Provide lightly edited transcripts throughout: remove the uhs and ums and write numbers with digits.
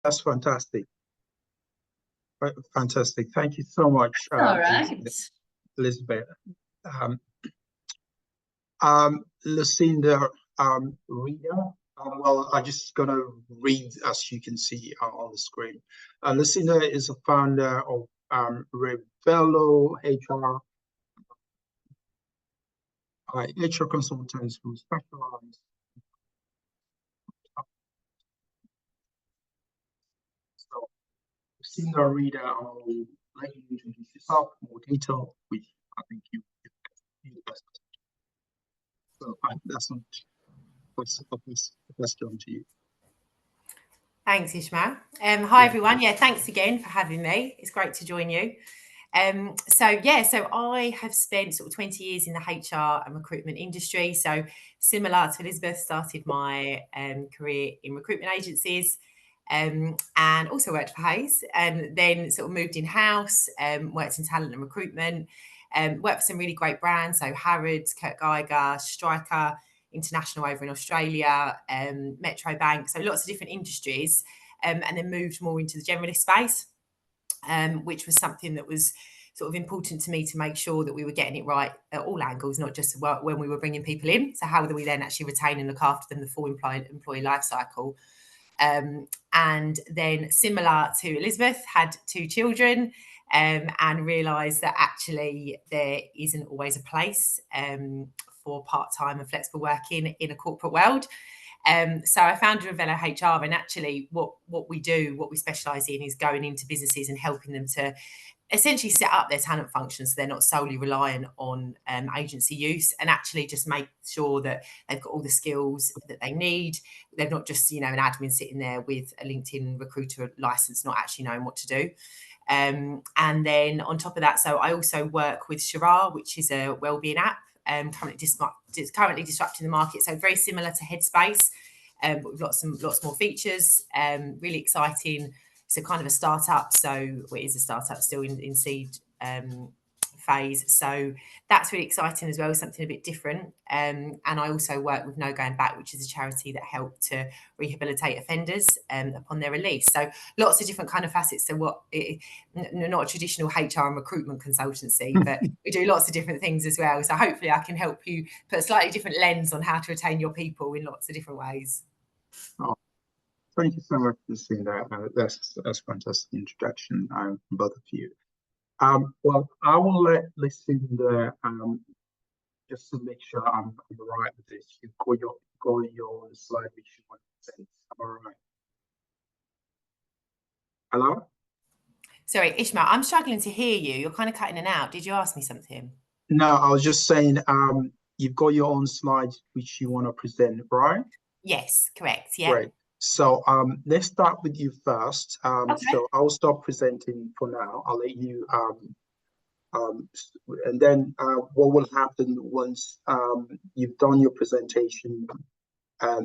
That's fantastic. Fantastic. Thank you so much, All right. Elizabeth. Lucinda Reader. Well, I'm just going to read as you can see on the screen. Lucinda is a founder of Ravello HR consultants who specialize. So, Lucinda Reader, I'll let you introduce yourself in more detail, which I think you the best. So that's not the question to you. Thanks, Ishmael. Hi, everyone. Yeah, thanks again for having me. It's great to join you. So I have spent sort of 20 years in the HR and recruitment industry. So similar to Elizabeth, started my career in recruitment agencies and also worked for Hayes, and then sort of moved in-house, worked in talent and recruitment, worked for some really great brands. So Harrods, Kurt Geiger, Stryker, International over in Australia, Metro Bank, so lots of different industries, and then moved more into the generalist space, which was something that was sort of important to me to make sure that we were getting it right at all angles, not just when we were bringing people in. So how do we then actually retain and look after them the full employee life cycle? And then similar to Elizabeth, had 2 children, and realised that actually there isn't always a place for part-time and flexible working in a corporate world. So I founded Ravello HR, and actually what we specialise in is going into businesses and helping them to essentially set up their talent functions so they're not solely reliant on agency use, and actually just make sure that they've got all the skills that they need. They're not just, an admin sitting there with a LinkedIn recruiter license, not actually knowing what to do. And then on top of that, so I also work with Shara, which is a wellbeing app, currently disrupting the market. So very similar to Headspace, but we've got lots more features. Really exciting. So kind of a startup. So it is a startup still in seed phase. So that's really exciting as well, something a bit different. And I also work with No Going Back, which is a charity that helped to rehabilitate offenders upon their release. So lots of different kind of facets to not a traditional HR and recruitment consultancy, but we do lots of different things as well. So hopefully I can help you put a slightly different lens on how to retain your people in lots of different ways. Oh, thank you so much for saying that. That's a fantastic introduction, both of you. Well, I will let Lucinda, just to make sure I'm right with this. You've got your slide which you want to send. All right. Hello? Sorry, Ishmael, I'm struggling to hear you. You're kind of cutting in and out. Did you ask me something? No, I was just saying, you've got your own slides which you want to present, right? Yes, correct. Yeah. Great. So let's start with you first. Okay. So I'll stop presenting for now. I'll let you and then what will happen once you've done your presentation,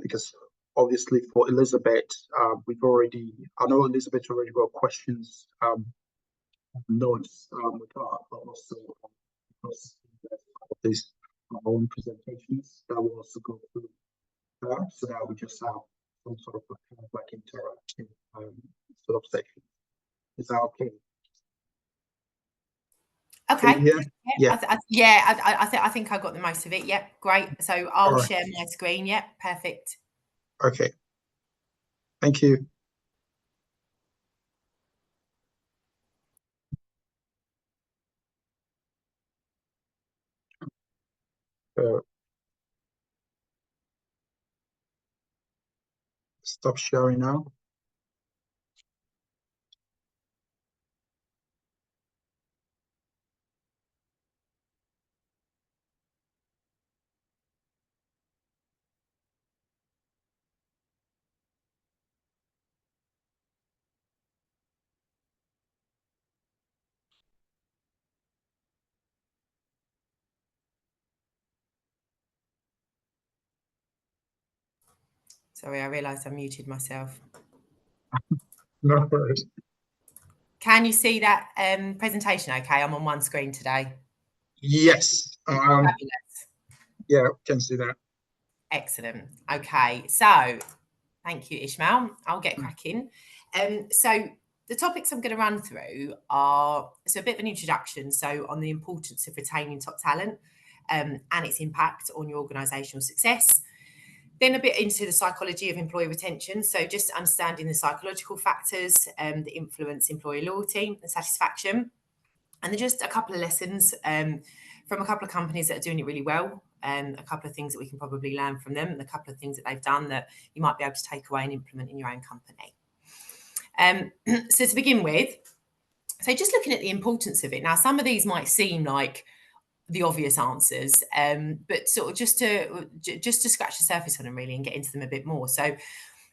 because obviously for Elizabeth, I know Elizabeth already got questions, notes with her, but also because of these our own presentations that will also go through her, so that we just have some sort of like interactive sort of section. Is that okay? Okay. I think I got the most of it. Yep, great. So I'll share my screen. Yep, perfect. Okay. Thank you. Stop sharing now. Sorry, I realised I muted myself. No worries. Can you see that presentation okay? I'm on one screen today. Yes. Fabulous. Yeah, can see that. Excellent. Okay, so thank you, Ishmael. I'll get cracking. So the topics I'm going to run through are a bit of an introduction. So on the importance of retaining top talent and its impact on your organisational success. Then a bit into the psychology of employee retention. So just understanding the psychological factors that influence employee loyalty and satisfaction. And then just a couple of lessons from a couple of companies that are doing it really well, and a couple of things that we can probably learn from them, and a couple of things that they've done that you might be able to take away and implement in your own company. So to begin with, so just looking at the importance of it. Now, some of these might seem like the obvious answers, but sort of just to scratch the surface on them really and get into them a bit more. So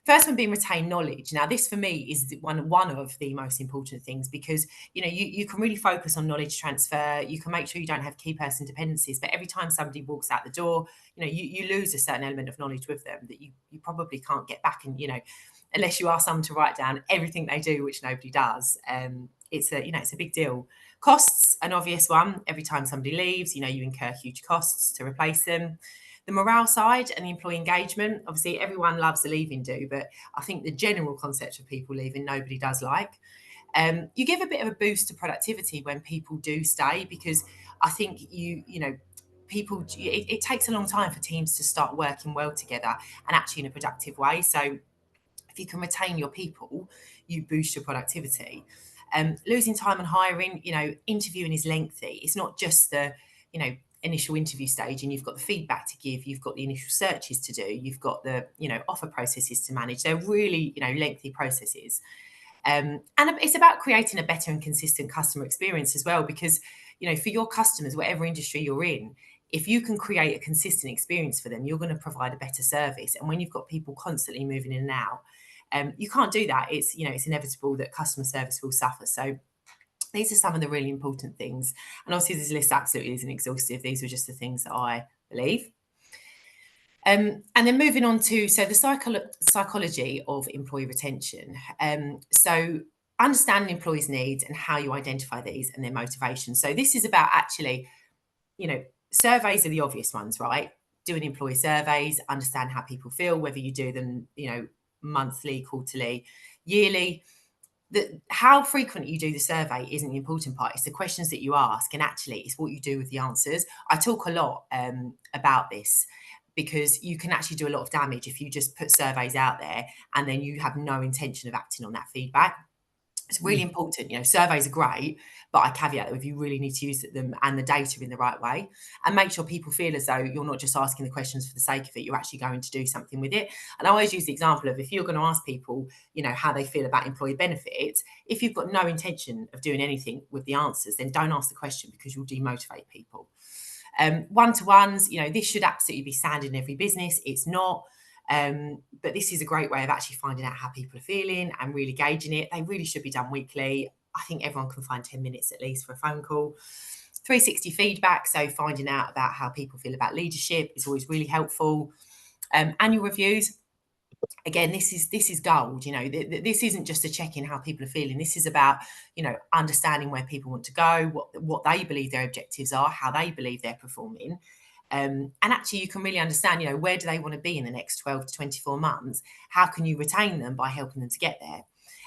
first one being retain knowledge. Now, this for me is one of the most important things, because you can really focus on knowledge transfer. You can make sure you don't have key person dependencies, but every time somebody walks out the door, you lose a certain element of knowledge with them that you probably can't get back. And unless you ask someone to write down everything they do, which nobody does, it's a big deal. Costs, an obvious one. Every time somebody leaves, you incur huge costs to replace them. The morale side and the employee engagement, obviously everyone loves a leaving do, but I think the general concept of people leaving nobody does like. You give a bit of a boost to productivity when people do stay, because I think people, it takes a long time for teams to start working well together and actually in a productive way. So if you can retain your people, you boost your productivity. Losing time on hiring, interviewing is lengthy. It's not just the, initial interview stage and you've got the feedback to give, you've got the initial searches to do, you've got the, offer processes to manage. They're really, lengthy processes. And it's about creating a better and consistent customer experience as well, because, for your customers, whatever industry you're in, if you can create a consistent experience for them, you're going to provide a better service. And when you've got people constantly moving in and out, you can't do that. It's inevitable that customer service will suffer. So these are some of the really important things. And obviously this list absolutely isn't exhaustive. These are just the things that I believe. And then moving on to, so the psychology of employee retention. So understanding employees' needs and how you identify these and their motivations. So this is about actually, surveys are the obvious ones, right? Doing employee surveys, understand how people feel, whether you do them, monthly, quarterly, yearly. How frequent you do the survey isn't the important part. It's the questions that you ask, and actually it's what you do with the answers. I talk a lot about this, because you can actually do a lot of damage if you just put surveys out there and then you have no intention of acting on that feedback. It's really important. Surveys are great, but I caveat that if you really need to use them and the data in the right way, and make sure people feel as though you're not just asking the questions for the sake of it, you're actually going to do something with it. And I always use the example of, if you're going to ask people, how they feel about employee benefits, if you've got no intention of doing anything with the answers, then don't ask the question, because you'll demotivate people. One-to-ones, this should absolutely be standard in every business. It's not. But this is a great way of actually finding out how people are feeling and really gauging it. They really should be done weekly. I think everyone can find 10 minutes at least for a phone call. 360 feedback, so finding out about how people feel about leadership is always really helpful. Annual reviews. Again, this is gold. This isn't just a check in how people are feeling. This is about, understanding where people want to go, what they believe their objectives are, how they believe they're performing. And actually you can really understand, where do they want to be in the next 12 to 24 months? How can you retain them by helping them to get there?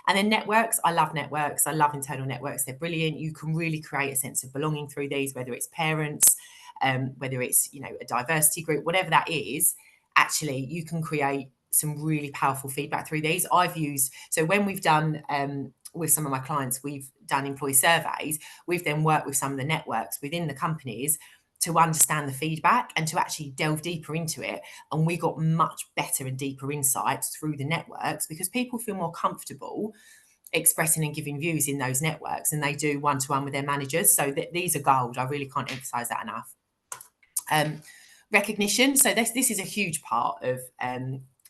And then networks. I love networks. I love internal networks. They're brilliant. You can really create a sense of belonging through these, whether it's parents, whether it's, a diversity group, whatever that is. Actually, you can create some really powerful feedback through these. So when we've done, with some of my clients, we've done employee surveys. We've then worked with some of the networks within the companies to understand the feedback and to actually delve deeper into it. And we got much better and deeper insights through the networks, because people feel more comfortable expressing and giving views in those networks than they do one-to-one with their managers. So these are gold. I really can't emphasize that enough. Recognition. So this is a huge part of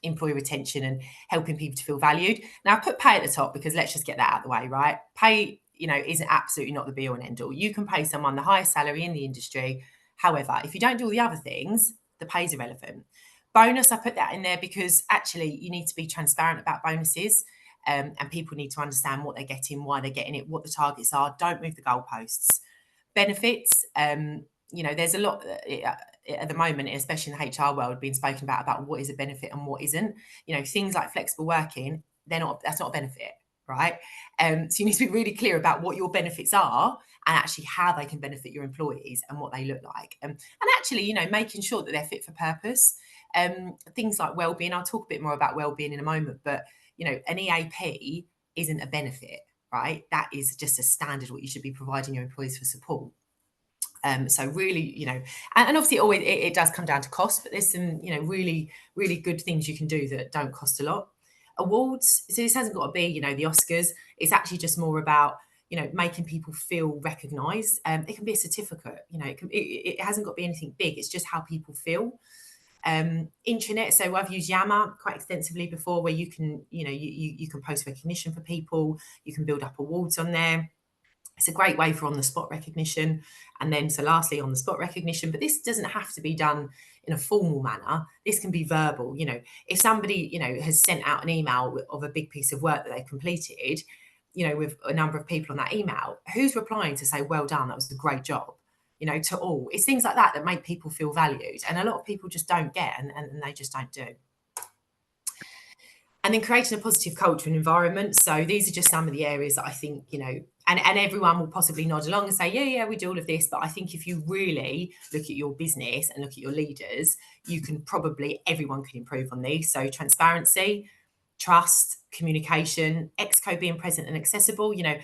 employee retention and helping people to feel valued. Now, I put pay at the top because let's just get that out of the way, right? Pay, isn't absolutely not the be all and end all. You can pay someone the highest salary in the industry. However, if you don't do all the other things, the pay is irrelevant. Bonus, I put that in there because actually you need to be transparent about bonuses, and people need to understand what they're getting, why they're getting it, what the targets are. Don't move the goalposts. Benefits, there's a lot at the moment, especially in the HR world, being spoken about what is a benefit and what isn't. Things like flexible working, that's not a benefit. right? So you need to be really clear about what your benefits are and actually how they can benefit your employees and what they look like. And actually, you know, making sure that they're fit for purpose. Things like well-being, I'll talk a bit more about well-being in a moment, but, you know, an EAP isn't a benefit, right? That is just a standard what you should be providing your employees for support. So really, you know, and obviously always it does come down to cost, but there's some, you know, really, really good things you can do that don't cost a lot. Awards, so this hasn't got to be, you know, the Oscars. It's actually just more about, you know, making people feel recognised. It can be a certificate, you know, it hasn't got to be anything big. It's just how people feel. Intranet, so I've used Yammer quite extensively before, where you can, you know, you can post recognition for people, you can build up awards on there. It's a great way for on the spot recognition. And then, so lastly, on the spot recognition, but this doesn't have to be done in a formal manner. This can be verbal. You know, if somebody, you know, has sent out an email of a big piece of work that they completed, you know, with a number of people on that email, who's replying to say, well done, that was a great job, you know, to all? It's things like that that make people feel valued. And a lot of people just don't get, and they just don't do. And then creating a positive culture and environment. So these are just some of the areas that I think, you know, and everyone will possibly nod along and say, yeah, we do all of this. But I think if you really look at your business and look at your leaders, you can probably, everyone can improve on these. So transparency, trust, communication, exco being present and accessible. You know,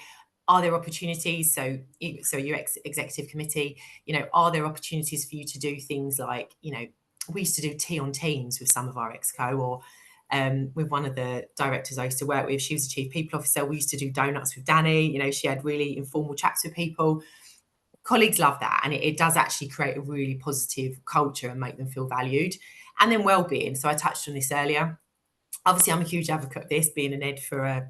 are there opportunities? So your executive committee, you know, are there opportunities for you to do things like, you know, we used to do tea on teams with some of our exco, or with one of the directors I used to work with. She was a chief people officer. We used to do donuts with Danny. You know, she had really informal chats with people. Colleagues love that. And it does actually create a really positive culture and make them feel valued. And then well-being. So I touched on this earlier. Obviously, I'm a huge advocate of this, being an ed for a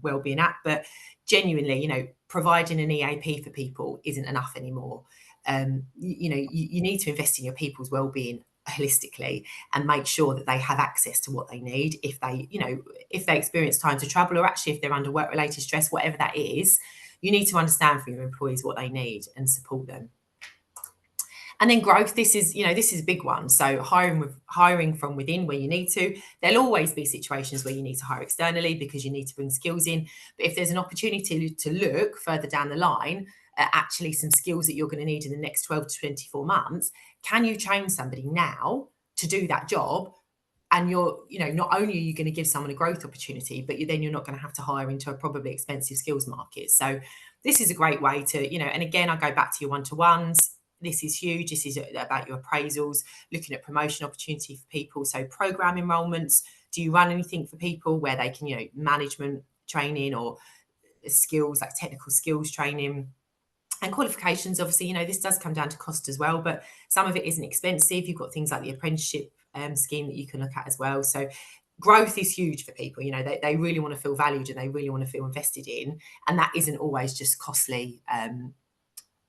wellbeing app, but genuinely, you know, providing an EAP for people isn't enough anymore. You know, you need to invest in your people's well-being holistically and make sure that they have access to what they need. If they, you know, if they experience times of trouble, or actually if they're under work-related stress, whatever that is, you need to understand from your employees what they need and support them. And then growth, this is, you know, this is a big one. So hiring from within where you need to. There'll always be situations where you need to hire externally because you need to bring skills in. But if there's an opportunity to look further down the line at actually some skills that you're going to need in the next 12 to 24 months, can you train somebody now to do that job? And you're, you know, not only are you going to give someone a growth opportunity, but then you're not going to have to hire into a probably expensive skills market. So this is a great way to, you know, and again, I go back to your one-to-ones. This is huge. This is about your appraisals, looking at promotion opportunity for people. So program enrollments, do you run anything for people where they can, you know, management training or skills like technical skills training? And qualifications, obviously, you know, this does come down to cost as well, but some of it isn't expensive. You've got things like the apprenticeship scheme that you can look at as well. So growth is huge for people. You know, they really want to feel valued and they really want to feel invested in. And that isn't always just costly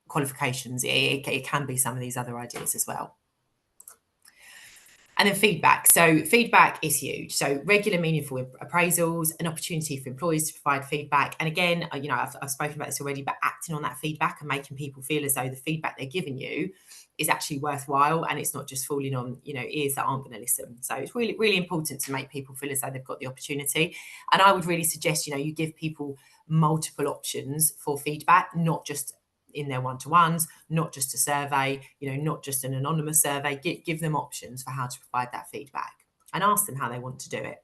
qualifications. It can be some of these other ideas as well. And then feedback. So feedback is huge. So regular, meaningful appraisals, an opportunity for employees to provide feedback. And again, you know, I've spoken about this already, but acting on that feedback and making people feel as though the feedback they're giving you is actually worthwhile and it's not just falling on, you know, ears that aren't going to listen. So it's really, really important to make people feel as though they've got the opportunity. And I would really suggest, you know, you give people multiple options for feedback, not just in their one-to-ones, not just a survey, you know, not just an anonymous survey. Give them options for how to provide that feedback and ask them how they want to do it.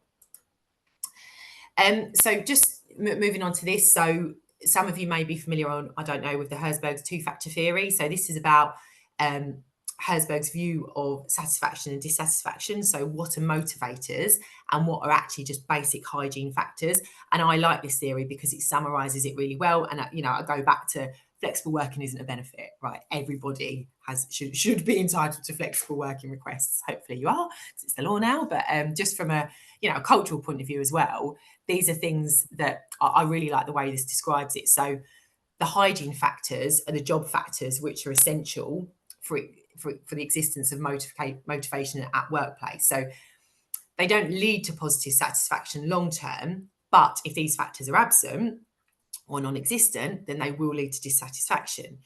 So just moving on to this. So some of you may be familiar on, I don't know, with the Herzberg's two-factor theory. So this is about Herzberg's view of satisfaction and dissatisfaction. So what are motivators and what are actually just basic hygiene factors? And I like this theory because it summarizes it really well. And, you know, I go back to flexible working isn't a benefit, right? Everybody should be entitled to flexible working requests. Hopefully you are, because it's the law now. But just from a, you know, a cultural point of view as well, these are things that I really like the way this describes it. So the hygiene factors are the job factors which are essential for the existence of motivation at workplace. So they don't lead to positive satisfaction long term, but if these factors are absent or non-existent, then they will lead to dissatisfaction.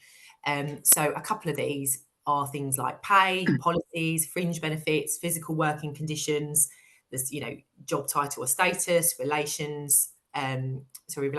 So a couple of these are things like pay, policies, fringe benefits, physical working conditions, there's, you know, job title or status, relations, sorry,